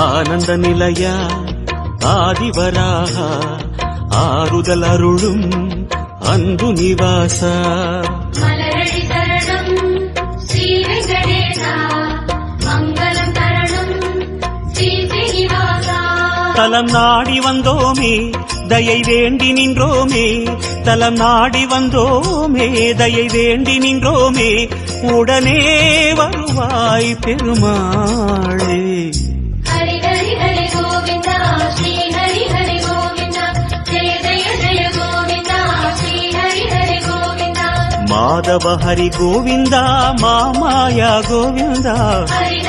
ஆனந்த நிலைய ஆதிவராக ஆறுதல் அருளும் அன்பு நிவாச மலரடி சரணம் ஸ்ரீ வெங்கடேசா மங்களம் தரணும் ஸ்ரீ ஸ்ரீனிவாசா. தலம் நாடி வந்தோமே தயை வேண்டி நின்றோமே, தலம் நாடி வந்தோமே தயை வேண்டி நின்றோமே, உடனே வருவாய் பெருமாளே. ஹரி ஹரி ஹரி கோவிந்தா ஸ்ரீ ஹரி ஹரி கோவிந்தா ஜெய ஜெய ஜெய கோவிந்தா ஸ்ரீ ஹரி ஹரி கோவிந்தா. மாதவ ஹரி கோவிந்தா மாமாயா கோவிந்தா ஹரி